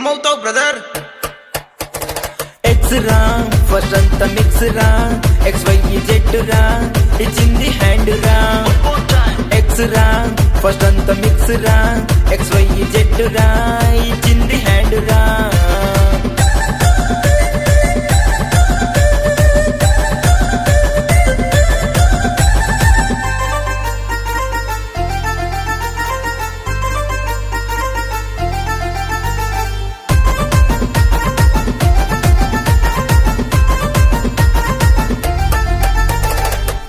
ఏమవుతావు brother? X రా first అంతా mix రా, ఎక్స్ వై జెడ్ రా, ఇచ్చింది హ్యాండ్ రా. ఎక్స్ రా ఫస్ట్ అంతా మిక్స్ రా, ఎక్స్ వై జెడ్ రా, ఇచ్చింది హ్యాండ్ రా.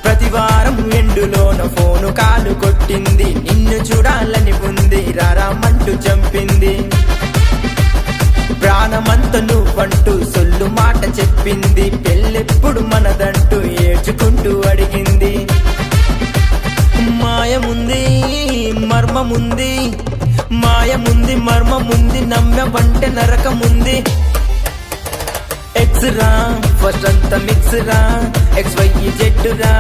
ప్రతివారం ఎండులోన ఫోను కాలు కొట్టింది, నిన్ను చూడాలని ఉంది రారామంటూ చంపింది. ప్రాణమంత నువ్వంటూ సొల్లు మాట చెప్పింది, పెళ్ళెప్పుడు మనదంటూ ఏడ్చుకుంటూ అడిగింది. మాయముంది మర్మముంది, మాయముంది మర్మముంది, నమ్మవంటే నరకముంది. ఎక్స్ రా ఫస్ట్ అంతా మిక్స్ రా, ఎక్స్ వై జెడ్ రా,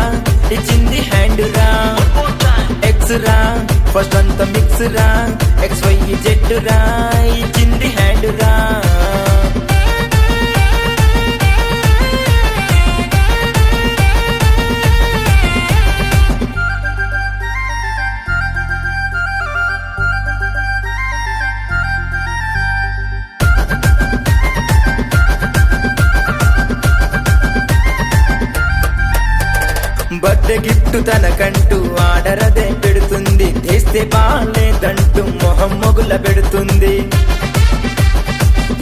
ఇచ్చింది హ్యాండ్ రా. ఎక్స్ రా ఫస్ట్ అంతా మిక్స్ రా, ఎక్స్ వై జెడ్ రా, ఇచ్చింది హ్యాండ్ రా. బర్త్డే గిఫ్ట్ తనకంటూ ఆర్డరదే పెడుతుంది, తెస్తే బాలేదంటూ మొహం మొగుల పెడుతుంది.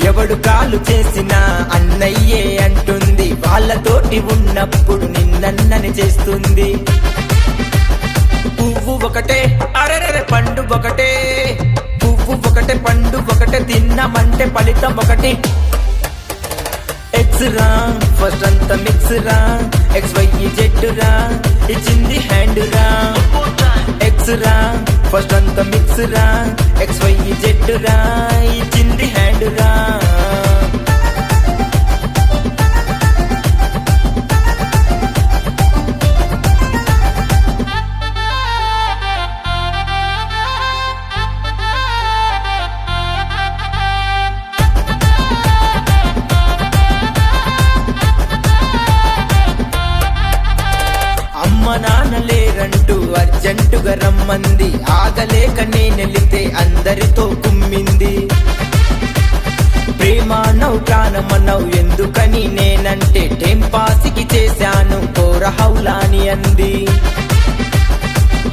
ఎవడు కాలు చేసినా అన్నయ్యే అంటుంది, వాళ్ళతోటి ఉన్నప్పుడు నిన్నన్నని చేస్తుంది. పువ్వు ఒకటే అరెరె పండు ఒకటే, పువ్వు ఒకటే పండు ఒకటే, తిన్నామంటే ఫలితం ఒకటి. ఎక్స్ రా ఫస్ట్ అంతా మిక్స్ రా, ఎక్స్ వై జెడ్ రా, ఇచ్చింది హ్యాండ్ రా. ఎక్స్ రా ఫస్ట్ అంతా మిక్స్ రా, ఎక్స్ వై జెడ్ రా, ఇచ్చింది హ్యాండ్ రా. అమ్మ నాన్న లేరంటూ అర్జెంటుగా రమ్మంది, ఆగలేక నేనెళితే అందరితో కుమ్మింది. ప్రేమానవు ప్రాణమనవు ఎందుకని నేనంటే, టెంపాసికి చేశాను కోరహౌలాని అంది.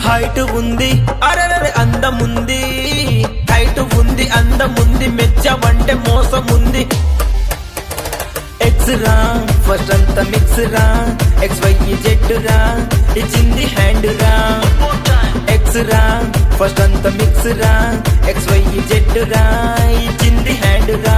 హైట్ ఉంది అరెరె అందముంది, హైట్ ఉంది అందముంది, మెచ్చవంటే మోసముంది. ఎక్స్ రా ఫస్ట్ అంతా మిక్స్ రా, ఎక్స్ వై జెడ్ రా, ఇచ్చింది హ్యాండ్ రా. ఎక్స్ రా ఫస్ట్ అంతా మిక్స్ రా, ఎక్స్ వై జెడ్ రా, ఇచ్చింది హ్యాండ్ రా.